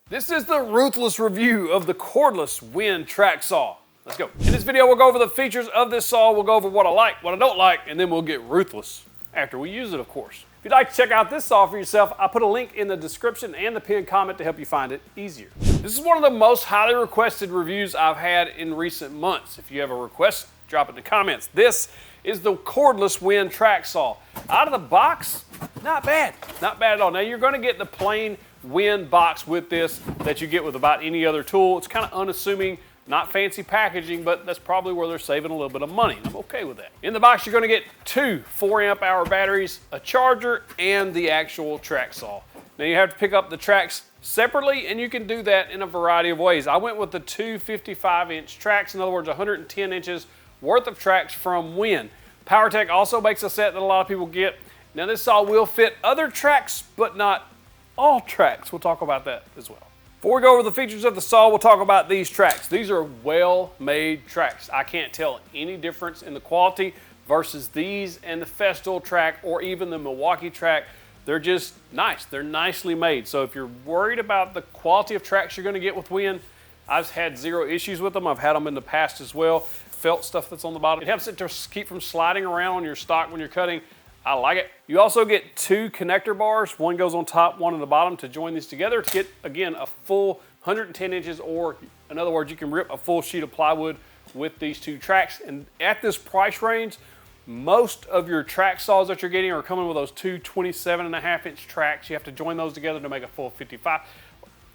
This is the ruthless review of the cordless WEN Track Saw. Let's go. In this video, we'll go over the features of this saw, we'll go over what I like, what I don't like, and then we'll get ruthless after we use it, of course. If you'd like to check out this saw for yourself, I put a link in the description and the pinned comment to help you find it easier. This is one of the most highly requested reviews I've had in recent months. If you have a request, drop it in the comments. This is the cordless WEN Track Saw. Out of the box, not bad. Not bad at all. Now you're gonna get the plain WEN box with this that you get with about any other tool. It's kind of unassuming, not fancy packaging, but that's probably where they're saving a little bit of money. I'm okay with that. In the box, you're gonna get two 4-amp-hour batteries, a charger, and the actual track saw. Now you have to pick up the tracks separately, and you can do that in a variety of ways. I went with the two 55-inch tracks, in other words, 110 inches worth of tracks from WEN. PowerTech also makes a set that a lot of people get. Now this saw will fit other tracks, but not all tracks. We'll talk about that as well. Before we go over the features of the saw, we'll talk about these tracks. These are well-made tracks. I can't tell any difference in the quality versus these and the Festool track or even the Milwaukee track. They're just nice. They're nicely made. So if you're worried about the quality of tracks you're gonna get with WEN, I've had zero issues with them. I've had them in the past as well. Felt stuff that's on the bottom. It helps it to keep from sliding around on your stock when you're cutting. I like it. You also get two connector bars. One goes on top, one on the bottom to join these together to get, again, a full 110 inches, or in other words, you can rip a full sheet of plywood with these two tracks. And at this price range, most of your track saws that you're getting are coming with those two 27.5-inch tracks. You have to join those together to make a full 55.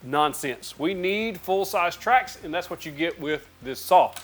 Nonsense. We need full-size tracks, and that's what you get with this saw.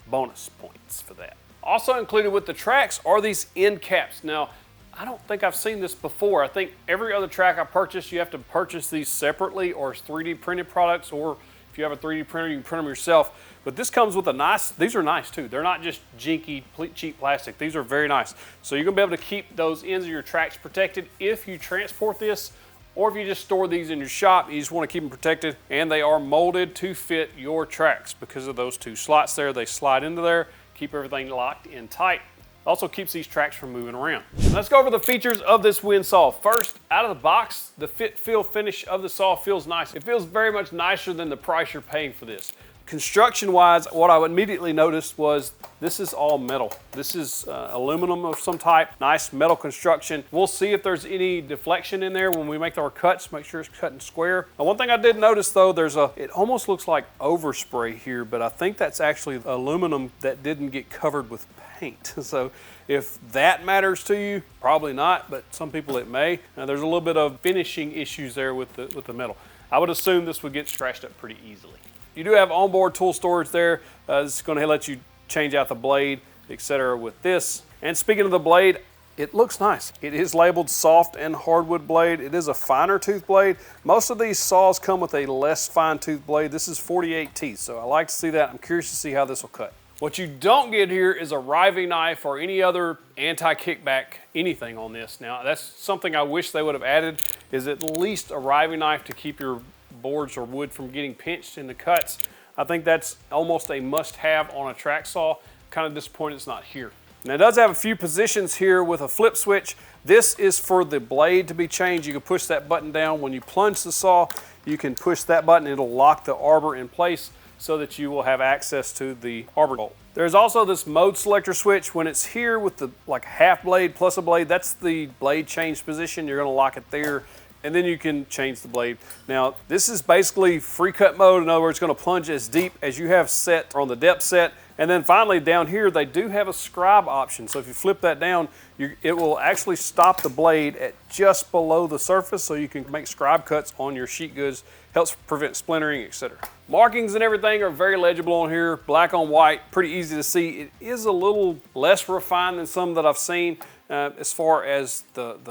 Bonus points for that. Also included with the tracks are these end caps. Now, I don't think I've seen this before. I think every other track I purchase, you have to purchase these separately or as 3D printed products, or if you have a 3D printer, you can print them yourself. But this comes with a nice, these are nice too. They're not just jinky, cheap plastic. These are very nice. So you're gonna be able to keep those ends of your tracks protected if you transport this, or if you just store these in your shop, you just wanna keep them protected, and they are molded to fit your tracks because of those two slots there. They slide into there, keep everything locked in tight. Also keeps these tracks from moving around. Let's go over the features of this WEN saw. First, out of the box, the fit, feel, finish of the saw feels nice. It feels very much nicer than the price you're paying for this. Construction-wise, what I immediately noticed was this is all metal. This is aluminum of some type, nice metal construction. We'll see if there's any deflection in there when we make our cuts, make sure it's cutting square. Now, one thing I did notice though, it almost looks like overspray here, but I think that's actually aluminum that didn't get covered with paint. So if that matters to you, probably not, but some people it may. Now, there's a little bit of finishing issues there with the metal. I would assume this would get scratched up pretty easily. You do have onboard tool storage there. This is going to let you change out the blade, etc. with this. And speaking of the blade, it looks nice. It is labeled soft and hardwood blade. It is a finer tooth blade. Most of these saws come with a less fine tooth blade. This is 48 teeth, so I like to see that. I'm curious to see how this will cut. What you don't get here is a riving knife or any other anti-kickback anything on this. Now, that's something I wish they would have added, is at least a riving knife to keep your boards or wood from getting pinched in the cuts. I think that's almost a must-have on a track saw. Kind of disappointed it's not here. Now it does have a few positions here with a flip switch. This is for the blade to be changed. You can push that button down. When you plunge the saw, you can push that button. It'll lock the arbor in place so that you will have access to the arbor bolt. There's also this mode selector switch. When it's here with the like half blade plus a blade, that's the blade change position. You're gonna lock it there, and then you can change the blade. Now, this is basically free cut mode. In other words, it's gonna plunge as deep as you have set on the depth set. And then finally down here, they do have a scribe option. So if you flip that down, it will actually stop the blade at just below the surface so you can make scribe cuts on your sheet goods, helps prevent splintering, etc. Markings and everything are very legible on here, black on white, pretty easy to see. It is a little less refined than some that I've seen as far as I don't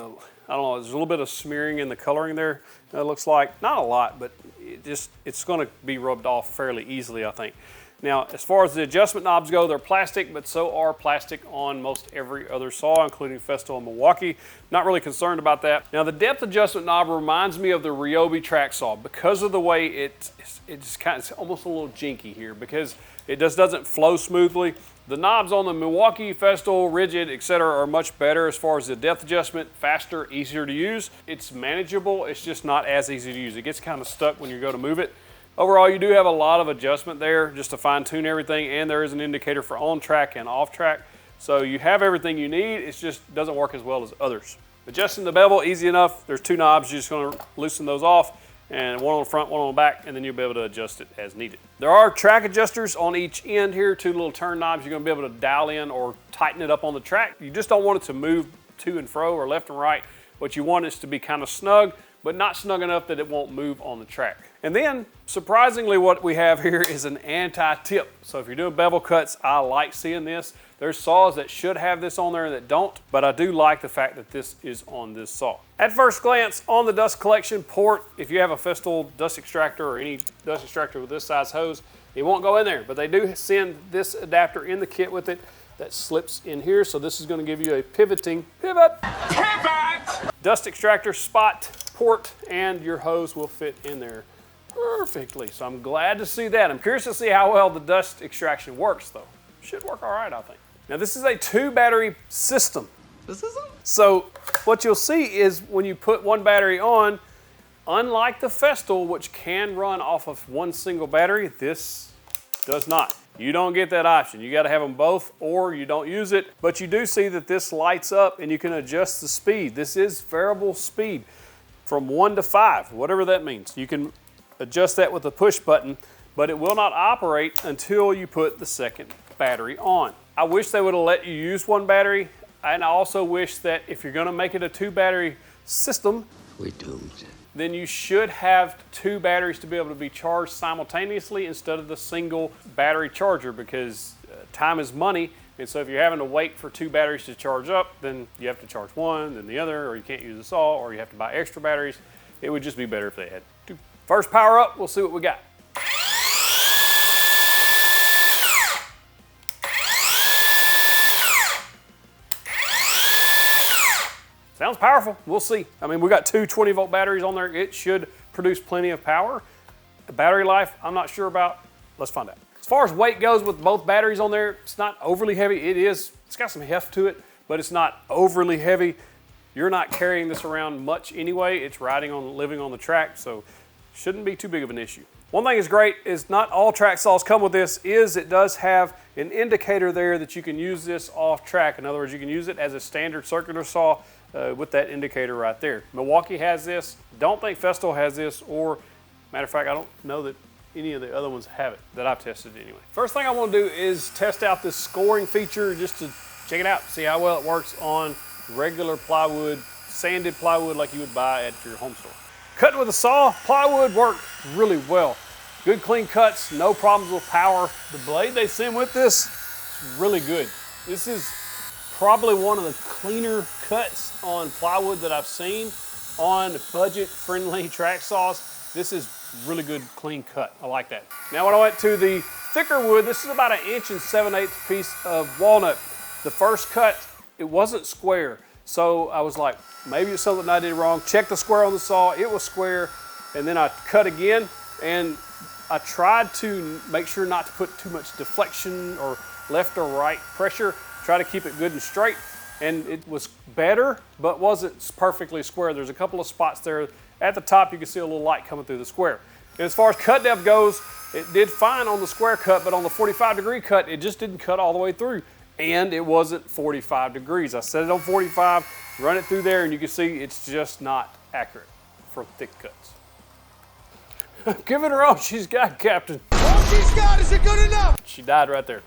know, there's a little bit of smearing in the coloring there, it looks like. Not a lot, but it's gonna be rubbed off fairly easily, I think. Now, as far as the adjustment knobs go, they're plastic, but so are plastic on most every other saw, including Festool and Milwaukee. Not really concerned about that. Now, the depth adjustment knob reminds me of the Ryobi track saw because of the way it's almost a little jinky here because it just doesn't flow smoothly. The knobs on the Milwaukee, Festool, Rigid, etc. are much better as far as the depth adjustment, faster, easier to use. It's manageable, it's just not as easy to use. It gets kind of stuck when you go to move it. Overall, you do have a lot of adjustment there just to fine tune everything, and there is an indicator for on track and off track. So you have everything you need, it just doesn't work as well as others. Adjusting the bevel, easy enough. There's two knobs, you're just gonna loosen those off, and one on the front, one on the back, and then you'll be able to adjust it as needed. There are track adjusters on each end here, two little turn knobs. You're gonna be able to dial in or tighten it up on the track. You just don't want it to move to and fro or left and right. What you want is to be kind of snug, but not snug enough that it won't move on the track. And then, surprisingly, what we have here is an anti-tip. So if you're doing bevel cuts, I like seeing this. There's saws that should have this on there that don't, but I do like the fact that this is on this saw. At first glance, on the dust collection port, if you have a Festool dust extractor or any dust extractor with this size hose, it won't go in there, but they do send this adapter in the kit with it that slips in here. So this is gonna give you a pivot dust extractor spot port, and your hose will fit in there perfectly. So I'm glad to see that. I'm curious to see how well the dust extraction works though. Should work all right, I think. Now this is a 2-battery system. This isn't? So what you'll see is when you put one battery on, unlike the Festool, which can run off of one single battery, this does not. You don't get that option. You gotta have them both or you don't use it, but you do see that this lights up and you can adjust the speed. This is variable speed from 1 to 5, whatever that means. You can adjust that with a push button, but it will not operate until you put the second battery on. I wish they would have let you use one battery, and I also wish that if you're gonna make it a 2-battery system, we're doomed. Then you should have 2 batteries to be able to be charged simultaneously instead of the single battery charger, because time is money. And so if you're having to wait for 2 batteries to charge up, then you have to charge one, then the other, or you can't use the saw, or you have to buy extra batteries. It would just be better if they had 2. First power up, we'll see what we got. Sounds powerful, we'll see. I mean, we got 2 20-volt batteries on there. It should produce plenty of power. The battery life, I'm not sure about. Let's find out. As far as weight goes with both batteries on there, it's not overly heavy. It's got some heft to it, but it's not overly heavy. You're not carrying this around much anyway. It's living on the track, so shouldn't be too big of an issue. One thing is great is not all track saws come with this, is it does have an indicator there that you can use this off track. In other words, you can use it as a standard circular saw with that indicator right there. Milwaukee has this. Don't think Festool has this, or matter of fact, I don't know that any of the other ones have it that I've tested anyway. First thing I want to do is test out this scoring feature just to check it out, see how well it works on regular plywood, sanded plywood like you would buy at your home store. Cutting with a saw, plywood worked really well. Good clean cuts, no problems with power. The blade they send with this is really good. This is probably one of the cleaner cuts on plywood that I've seen on budget-friendly track saws. This is really good, clean cut. I like that. Now when I went to the thicker wood, this is about 1 7/8 inch piece of walnut. The first cut, it wasn't square. So I was like, maybe it's something I did wrong. Checked the square on the saw, it was square. And then I cut again, and I tried to make sure not to put too much deflection or left or right pressure. Try to keep it good and straight. And it was better, but wasn't perfectly square. There's a couple of spots there. At the top, you can see a little light coming through the square. And as far as cut depth goes, it did fine on the square cut, but on the 45-degree cut, it just didn't cut all the way through. And it wasn't 45 degrees. I set it on 45, run it through there, and you can see it's just not accurate for thick cuts. Give it her all she's got, Captain. All she's got, is it good enough? She died right there.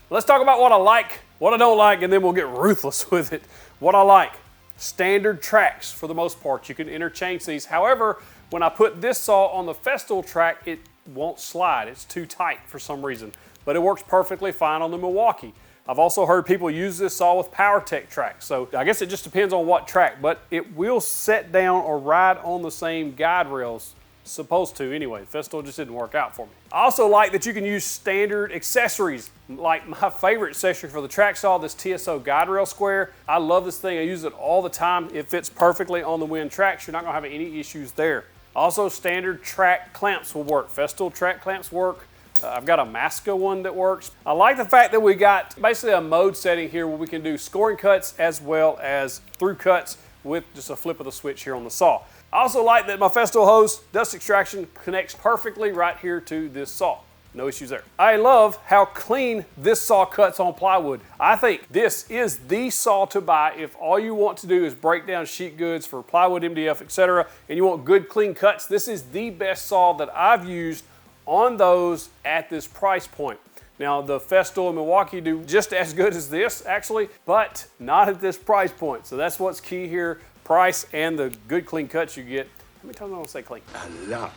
Let's talk about what I like, what I don't like, and then we'll get ruthless with it. What I like, standard tracks for the most part. You can interchange these. However, when I put this saw on the Festool track, it won't slide. It's too tight for some reason, but it works perfectly fine on the Milwaukee. I've also heard people use this saw with PowerTech tracks, so I guess it just depends on what track, but it will set down or ride on the same guide rails supposed to anyway. Festool just didn't work out for me. I also like that you can use standard accessories. Like my favorite accessory for the track saw, this TSO guide rail square. I love this thing. I use it all the time. It fits perfectly on the WEN tracks. You're not gonna have any issues there. Also, standard track clamps will work. Festool track clamps work. I've got a Masca one that works. I like the fact that we got basically a mode setting here where we can do scoring cuts as well as through cuts with just a flip of the switch here on the saw. I also like that my Festool hose dust extraction connects perfectly right here to this saw. No issues there. I love how clean this saw cuts on plywood. I think this is the saw to buy if all you want to do is break down sheet goods for plywood, MDF, etc., and you want good clean cuts. This is the best saw that I've used on those at this price point. Now the Festool in Milwaukee do just as good as this actually, but not at this price point. So that's what's key here, price and the good clean cuts you get. How many times am I gonna say clean? A lot.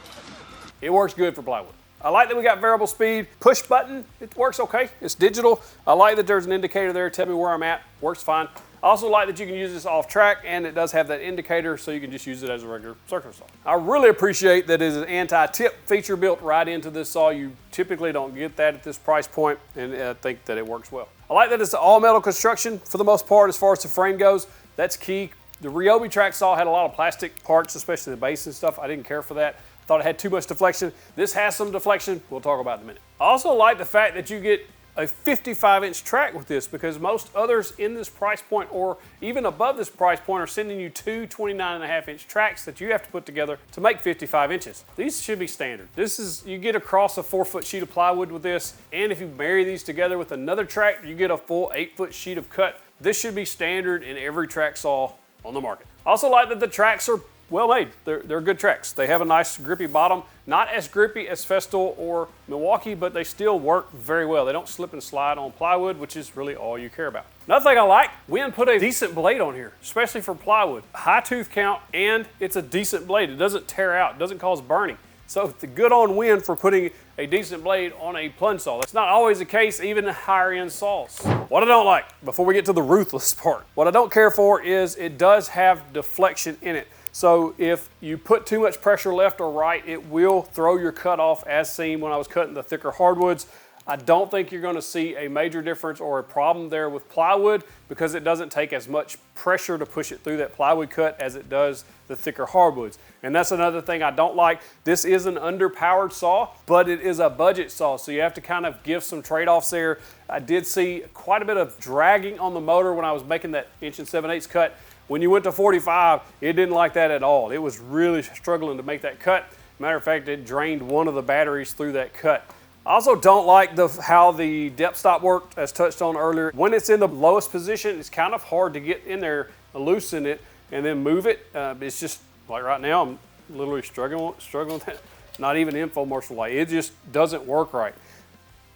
It works good for plywood. I like that we got variable speed, push button, it works okay. It's digital. I like that there's an indicator there, tell me where I'm at, works fine. I also like that you can use this off track and it does have that indicator so you can just use it as a regular circular saw. I really appreciate that it is an anti-tip feature built right into this saw. You typically don't get that at this price point, and I think that it works well. I like that it's an all metal construction for the most part as far as the frame goes. That's key. The Ryobi track saw had a lot of plastic parts, especially the base and stuff. I didn't care for that. Thought it had too much deflection. This has some deflection. We'll talk about it in a minute. I also like the fact that you get a 55-inch track with this, because most others in this price point or even above this price point are sending you two 29.5-inch tracks that you have to put together to make 55 inches. These should be standard. This is, you get across a 4-foot sheet of plywood with this, and if you marry these together with another track, you get a full 8-foot sheet of cut. This should be standard in every track saw on the market. I also like that the tracks are well made. They're good tracks. They have a nice grippy bottom. Not as grippy as Festool or Milwaukee, but they still work very well. They don't slip and slide on plywood, which is really all you care about. Another thing I like, WEN put a decent blade on here, especially for plywood. High tooth count, and it's a decent blade. It doesn't tear out, it doesn't cause burning. So the good on WEN for putting a decent blade on a plunge saw. That's not always the case, even in higher end saws. What I don't like, before we get to the ruthless part, what I don't care for is it does have deflection in it. So if you put too much pressure left or right, it will throw your cut off, as seen when I was cutting the thicker hardwoods. I don't think you're gonna see a major difference or a problem there with plywood, because it doesn't take as much pressure to push it through that plywood cut as it does the thicker hardwoods. And that's another thing I don't like. This is an underpowered saw, but it is a budget saw, so you have to kind of give some trade-offs there. I did see quite a bit of dragging on the motor when I was making that 1 7/8 cut. When you went to 45, it didn't like that at all. It was really struggling to make that cut. Matter of fact, it drained one of the batteries through that cut. I also don't like how the depth stop worked, as touched on earlier. When it's in the lowest position, it's kind of hard to get in there, loosen it, and then move it. It's just, like right now, I'm literally struggling with that. Not even infomercial light. It just doesn't work right.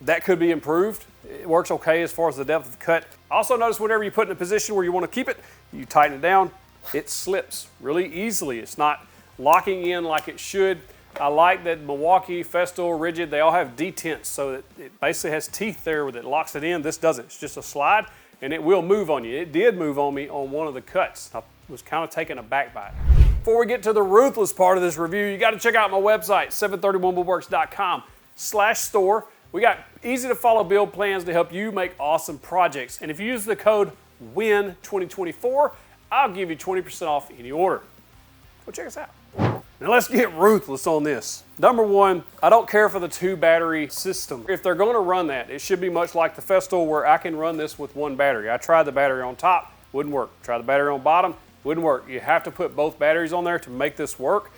That could be improved. It works okay as far as the depth of the cut. Also notice whenever you put it in a position where you want to keep it, you tighten it down, it slips really easily. It's not locking in like it should. I like that Milwaukee, Festool, Rigid, they all have detents, so that it basically has teeth there that locks it in. This doesn't. It's just a slide, and it will move on you. It did move on me on one of the cuts. I was kind of taken aback by it. Before we get to the ruthless part of this review, you got to check out my website, 731woodworks.com/store. We got easy to follow build plans to help you make awesome projects. And if you use the code WEN2024, I'll give you 20% off any order. Go check us out. Now let's get ruthless on this. Number one, I don't care for the 2-battery system. If they're gonna run that, it should be much like the Festool, where I can run this with 1 battery. I tried the battery on top, wouldn't work. Tried the battery on bottom, wouldn't work. You have to put both batteries on there to make this work.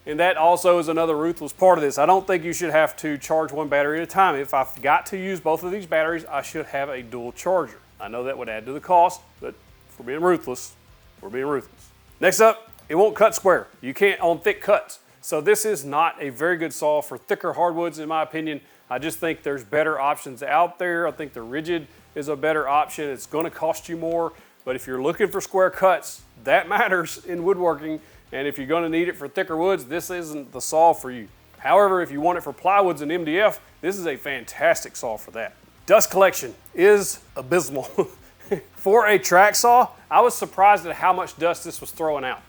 And that also is another ruthless part of this. I don't think you should have to charge 1 battery at a time. If I've got to use both of these batteries, I should have a dual charger. I know that would add to the cost, but if we're being ruthless, we're being ruthless. Next up, it won't cut square. You can't on thick cuts. So this is not a very good saw for thicker hardwoods, in my opinion. I just think there's better options out there. I think the Rigid is a better option. It's gonna cost you more, but if you're looking for square cuts, that matters in woodworking. And if you're gonna need it for thicker woods, this isn't the saw for you. However, if you want it for plywoods and MDF, this is a fantastic saw for that. Dust collection is abysmal. For a track saw, I was surprised at how much dust this was throwing out.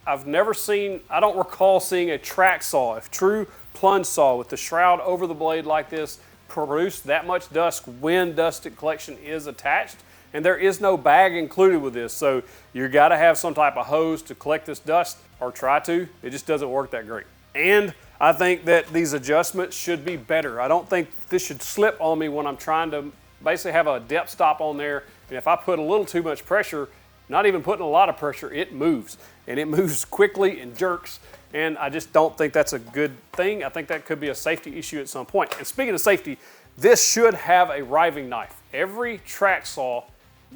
I've never seen, I don't recall seeing a track saw, a true plunge saw with the shroud over the blade like this, produce that much dust when dust collection is attached. And there is no bag included with this, so you gotta have some type of hose to collect this dust, or try to. It just doesn't work that great. And I think that these adjustments should be better. I don't think this should slip on me when I'm trying to basically have a depth stop on there. And if I put a little too much pressure, not even putting a lot of pressure, it moves. And it moves quickly and jerks. And I just don't think that's a good thing. I think that could be a safety issue at some point. And speaking of safety, this should have a riving knife. Every track saw,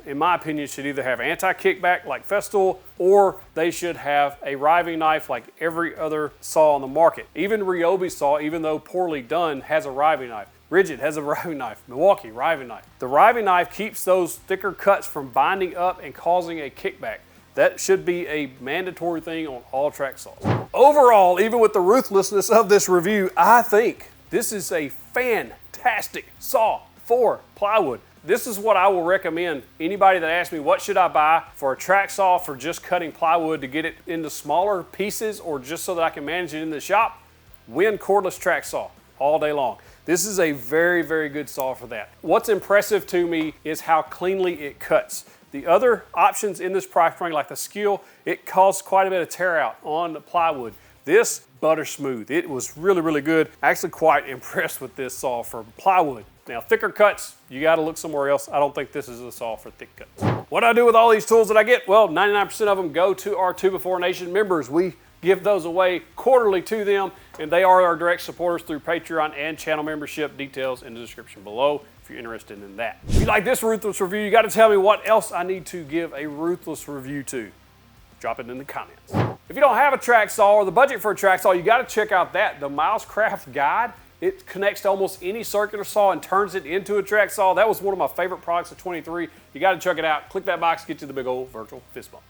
in my opinion, should either have anti-kickback like Festool, or they should have a riving knife like every other saw on the market. Even Ryobi saw, even though poorly done, has a riving knife. Ridgid has a riving knife. Milwaukee, riving knife. The riving knife keeps those thicker cuts from binding up and causing a kickback. That should be a mandatory thing on all track saws. Overall, even with the ruthlessness of this review, I think this is a fantastic saw for plywood. This is what I will recommend anybody that asks me what should I buy for a track saw for just cutting plywood to get it into smaller pieces or just so that I can manage it in the shop. WEN Cordless track saw all day long. This is a very, very good saw for that. What's impressive to me is how cleanly it cuts. The other options in this price range, like the Skill, it caused quite a bit of tear out on the plywood. This, butter smooth. It was really, really good. Actually quite impressed with this saw for plywood. Now, thicker cuts, you gotta look somewhere else. I don't think this is a saw for thick cuts. What do I do with all these tools that I get? Well, 99% of them go to our 2x4 Nation members. We give those away quarterly to them, and they are our direct supporters through Patreon and channel membership. Details in the description below if you're interested in that. If you like this ruthless review, you gotta tell me what else I need to give a ruthless review to. Drop it in the comments. If you don't have a track saw or the budget for a track saw, you gotta check out the Milescraft Guide. It connects to almost any circular saw and turns it into a track saw. That was one of my favorite products of 23. You gotta check it out. Click that box, get you the big old virtual fist bump.